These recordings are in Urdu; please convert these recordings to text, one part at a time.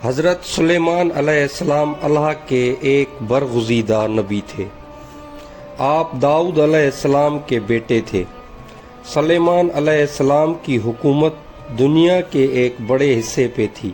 حضرت سلیمان علیہ السلام اللہ کے ایک برگزیدہ نبی تھے۔ آپ داؤد علیہ السلام کے بیٹے تھے۔ سلیمان علیہ السلام کی حکومت دنیا کے ایک بڑے حصے پہ تھی۔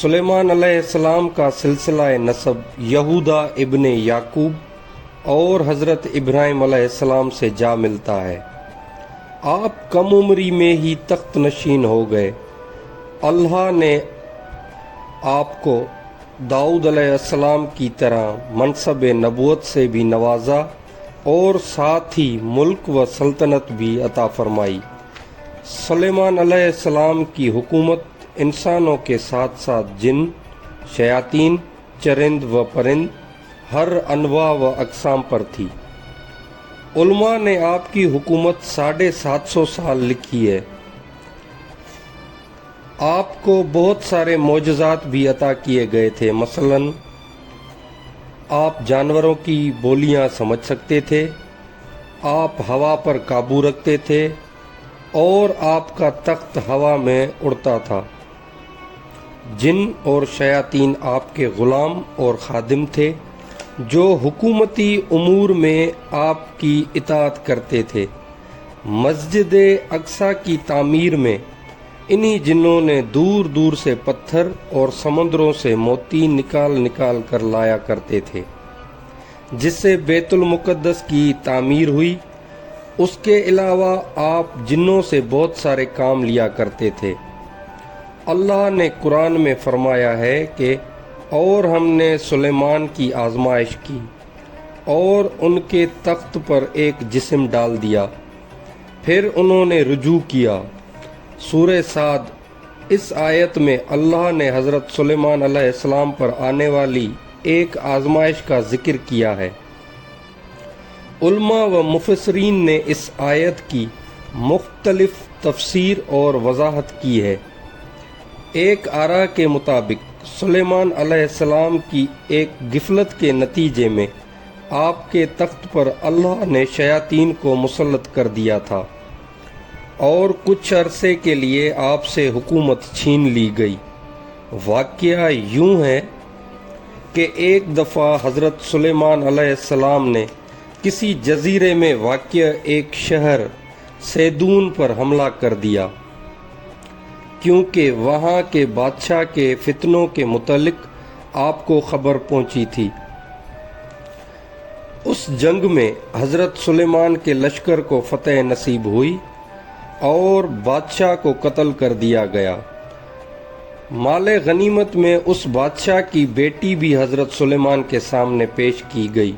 سلیمان علیہ السلام کا سلسلہ نسب یہودا ابن یعقوب اور حضرت ابراہیم علیہ السلام سے جا ملتا ہے۔ آپ کم عمری میں ہی تخت نشین ہو گئے۔ اللہ نے آپ کو داؤد علیہ السلام کی طرح منصب نبوت سے بھی نوازا اور ساتھ ہی ملک و سلطنت بھی عطا فرمائی۔ سلیمان علیہ السلام کی حکومت انسانوں کے ساتھ ساتھ جن، شیاطین، چرند و پرند ہر انواع و اقسام پر تھی۔ علماء نے آپ کی حکومت 750 سال لکھی ہے۔ آپ کو بہت سارے معجزات بھی عطا کیے گئے تھے، مثلاً آپ جانوروں کی بولیاں سمجھ سکتے تھے، آپ ہوا پر قابو رکھتے تھے اور آپ کا تخت ہوا میں اڑتا تھا۔ جن اور شیاطین آپ کے غلام اور خادم تھے جو حکومتی امور میں آپ کی اطاعت کرتے تھے۔ مسجد اقصی کی تعمیر میں انہی جنوں نے دور دور سے پتھر اور سمندروں سے موتی نکال کر لایا کرتے تھے، جس سے بیت المقدس کی تعمیر ہوئی۔ اس کے علاوہ آپ جنوں سے بہت سارے کام لیا کرتے تھے۔ اللہ نے قرآن میں فرمایا ہے کہ اور ہم نے سلیمان کی آزمائش کی اور ان کے تخت پر ایک جسم ڈال دیا، پھر انہوں نے رجوع کیا۔ سورہ صاد۔ اس آیت میں اللہ نے حضرت سلیمان علیہ السلام پر آنے والی ایک آزمائش کا ذکر کیا ہے۔ علماء و مفسرین نے اس آیت کی مختلف تفسیر اور وضاحت کی ہے۔ ایک آراء کے مطابق سلیمان علیہ السلام کی ایک غفلت کے نتیجے میں آپ کے تخت پر اللہ نے شیاطین کو مسلط کر دیا تھا اور کچھ عرصے کے لیے آپ سے حکومت چھین لی گئی۔ واقعہ یوں ہے کہ ایک دفعہ حضرت سلیمان علیہ السلام نے کسی جزیرے میں واقع ایک شہر سیدون پر حملہ کر دیا، کیونکہ وہاں کے بادشاہ کے فتنوں کے متعلق آپ کو خبر پہنچی تھی۔ اس جنگ میں حضرت سلیمان کے لشکر کو فتح نصیب ہوئی اور بادشاہ کو قتل کر دیا گیا۔ مال غنیمت میں اس بادشاہ کی بیٹی بھی حضرت سلیمان کے سامنے پیش کی گئی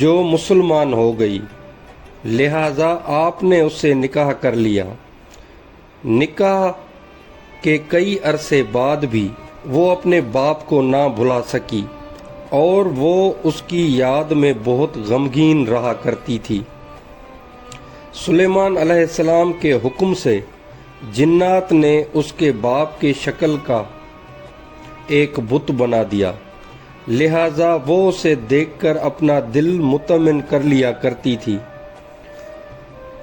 جو مسلمان ہو گئی، لہذا آپ نے اس سے نکاح کر لیا۔ نکاح کے کئی عرصے بعد بھی وہ اپنے باپ کو نہ بھلا سکی اور وہ اس کی یاد میں بہت غمگین رہا کرتی تھی۔ سلیمان علیہ السلام کے حکم سے جنات نے اس کے باپ کے شکل کا ایک بت بنا دیا، لہذا وہ اسے دیکھ کر اپنا دل مطمئن کر لیا کرتی تھی۔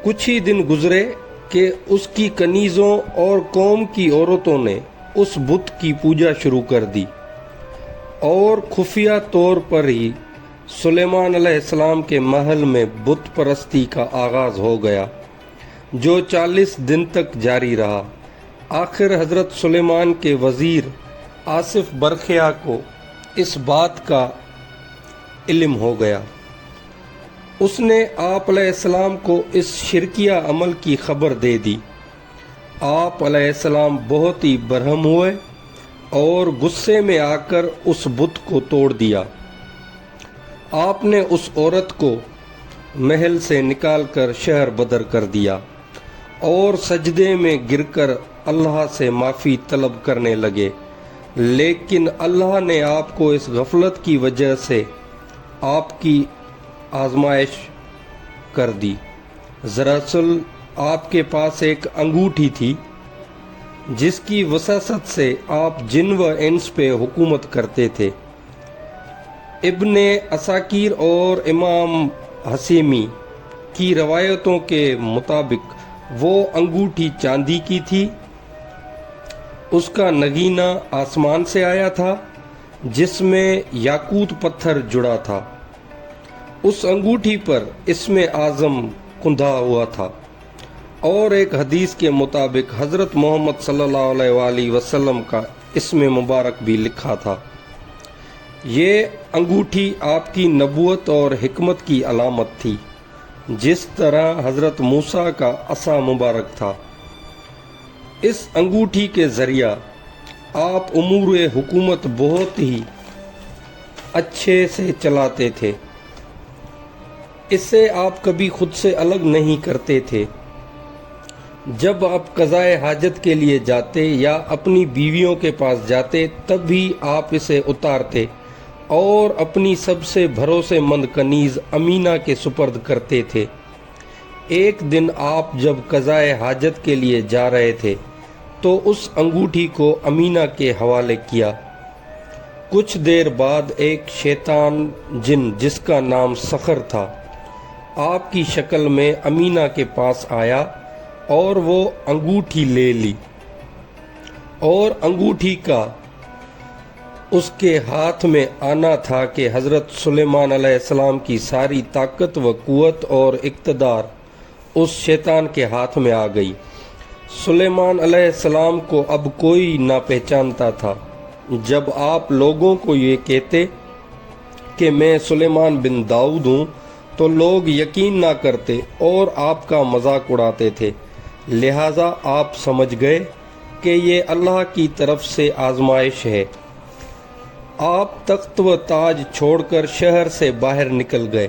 کچھ ہی دن گزرے کہ اس کی کنیزوں اور قوم کی عورتوں نے اس بت کی پوجا شروع کر دی اور خفیہ طور پر ہی سلیمان علیہ السلام کے محل میں بت پرستی کا آغاز ہو گیا، جو 40 دن تک جاری رہا۔ آخر حضرت سلیمان کے وزیر آصف برخیا کو اس بات کا علم ہو گیا۔ اس نے آپ علیہ السلام کو اس شرکیہ عمل کی خبر دے دی۔ آپ علیہ السلام بہت ہی برہم ہوئے اور غصے میں آ کر اس بت کو توڑ دیا۔ آپ نے اس عورت کو محل سے نکال کر شہر بدر کر دیا اور سجدے میں گر کر اللہ سے معافی طلب کرنے لگے، لیکن اللہ نے آپ کو اس غفلت کی وجہ سے آپ کی آزمائش کر دی۔ دراصل آپ کے پاس ایک انگوٹھی تھی جس کی وساست سے آپ جن و انس پہ حکومت کرتے تھے۔ ابن عساکیر اور امام حسیمی کی روایتوں کے مطابق وہ انگوٹھی چاندی کی تھی اس کا نگینہ آسمان سے آیا تھا جس میں یاقوت پتھر جڑا تھا۔ اس انگوٹھی پر اسم اعظم کندھا ہوا تھا، اور ایک حدیث کے مطابق حضرت محمد صلی اللہ علیہ وآلہ وسلم کا اسم مبارک بھی لکھا تھا۔ یہ انگوٹھی آپ کی نبوت اور حکمت کی علامت تھی، جس طرح حضرت موسیٰ کا عصا مبارک تھا۔ اس انگوٹھی کے ذریعہ آپ امور حکومت بہت ہی اچھے سے چلاتے تھے۔ اسے آپ کبھی خود سے الگ نہیں کرتے تھے۔ جب آپ قضائے حاجت کے لیے جاتے یا اپنی بیویوں کے پاس جاتے تب بھی آپ اسے اتارتے اور اپنی سب سے بھروسے مند کنیز امینہ کے سپرد کرتے تھے۔ ایک دن آپ جب قضائے حاجت کے لیے جا رہے تھے تو اس انگوٹھی کو امینہ کے حوالے کیا۔ کچھ دیر بعد ایک شیطان جن جس کا نام سخر تھا آپ کی شکل میں امینہ کے پاس آیا اور وہ انگوٹھی لے لی، اور انگوٹھی کا اس کے ہاتھ میں آنا تھا کہ حضرت سلیمان علیہ السلام کی ساری طاقت و قوت اور اقتدار اس شیطان کے ہاتھ میں آ گئی۔ سلیمان علیہ السلام کو اب کوئی نہ پہچانتا تھا۔ جب آپ لوگوں کو یہ کہتے کہ میں سلیمان بن داؤد ہوں تو لوگ یقین نہ کرتے اور آپ کا مذاق اڑاتے تھے، لہٰذا آپ سمجھ گئے کہ یہ اللہ کی طرف سے آزمائش ہے۔ آپ تخت و تاج چھوڑ کر شہر سے باہر نکل گئے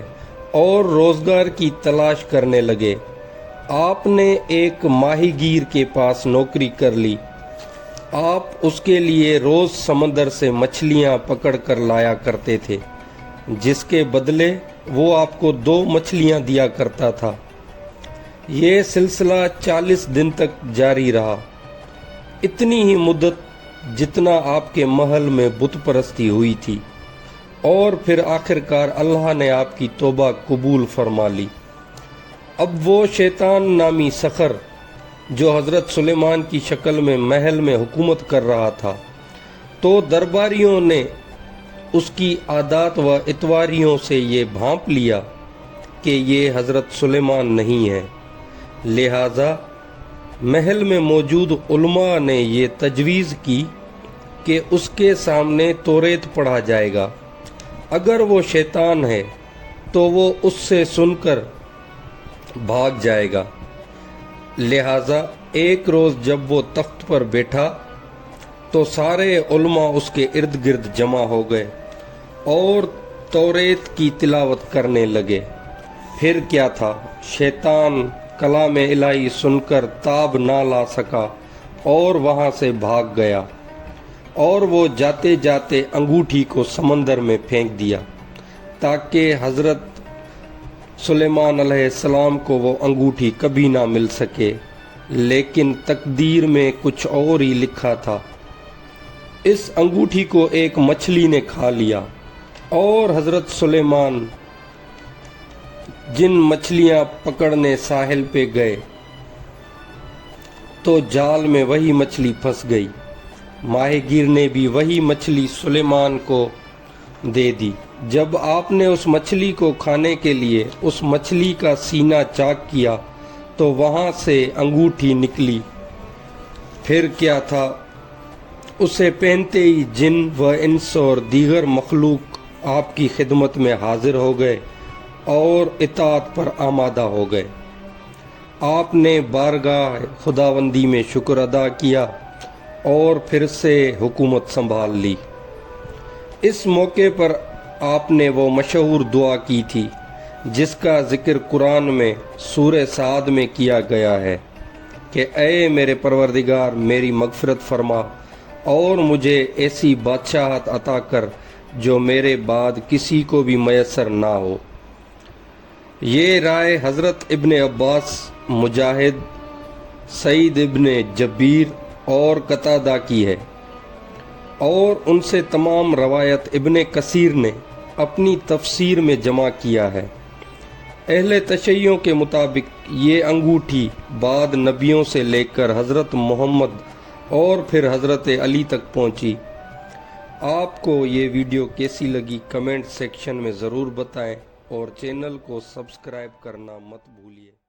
اور روزگار کی تلاش کرنے لگے۔ آپ نے ایک ماہی گیر کے پاس نوکری کر لی۔ آپ اس کے لیے روز سمندر سے مچھلیاں پکڑ کر لایا کرتے تھے، جس کے بدلے وہ آپ کو 2 مچھلیاں دیا کرتا تھا۔ یہ سلسلہ 40 دن تک جاری رہا، اتنی ہی مدت جتنا آپ کے محل میں بت پرستی ہوئی تھی، اور پھر آخرکار اللہ نے آپ کی توبہ قبول فرما لی۔ اب وہ شیطان نامی سخر جو حضرت سلیمان کی شکل میں محل میں حکومت کر رہا تھا، تو درباریوں نے اس کی عادات و اتواریوں سے یہ بھانپ لیا کہ یہ حضرت سلیمان نہیں ہے، لہذا محل میں موجود علماء نے یہ تجویز کی کہ اس کے سامنے توریت پڑھا جائے گا۔ اگر وہ شیطان ہے تو وہ اس سے سن کر بھاگ جائے گا۔ لہذا ایک روز جب وہ تخت پر بیٹھا تو سارے علماء اس کے ارد گرد جمع ہو گئے اور توریت کی تلاوت کرنے لگے۔ پھر کیا تھا، شیطان کلام الہی سن کر تاب نہ لا سکا اور وہاں سے بھاگ گیا، اور وہ جاتے جاتے انگوٹھی کو سمندر میں پھینک دیا تاکہ حضرت سلیمان علیہ السلام کو وہ انگوٹھی کبھی نہ مل سکے، لیکن تقدیر میں کچھ اور ہی لکھا تھا۔ اس انگوٹھی کو ایک مچھلی نے کھا لیا، اور حضرت سلیمان جن مچھلیاں پکڑنے ساحل پہ گئے تو جال میں وہی مچھلی پھنس گئی۔ ماہی گیر نے بھی وہی مچھلی سلیمان کو دے دی۔ جب آپ نے اس مچھلی کو کھانے کے لیے اس مچھلی کا سینہ چاک کیا تو وہاں سے انگوٹھی نکلی۔ پھر کیا تھا، اسے پہنتے ہی جن و انس اور دیگر مخلوق آپ کی خدمت میں حاضر ہو گئے اور اطاعت پر آمادہ ہو گئے۔ آپ نے بارگاہ خداوندی میں شکر ادا کیا اور پھر سے حکومت سنبھال لی۔ اس موقع پر آپ نے وہ مشہور دعا کی تھی جس کا ذکر قرآن میں سورہ سعد میں کیا گیا ہے کہ اے میرے پروردگار، میری مغفرت فرما اور مجھے ایسی بادشاہت عطا کر جو میرے بعد کسی کو بھی میسر نہ ہو۔ یہ رائے حضرت ابن عباس، مجاہد، سعید ابن جبیر اور قتادہ کی ہے، اور ان سے تمام روایت ابن کثیر نے اپنی تفسیر میں جمع کیا ہے۔ اہل تشیع کے مطابق یہ انگوٹھی بعد نبیوں سے لے کر حضرت محمد اور پھر حضرت علی تک پہنچی۔ آپ کو یہ ویڈیو کیسی لگی کمنٹ سیکشن میں ضرور بتائیں اور چینل کو سبسکرائب کرنا مت بھولیے۔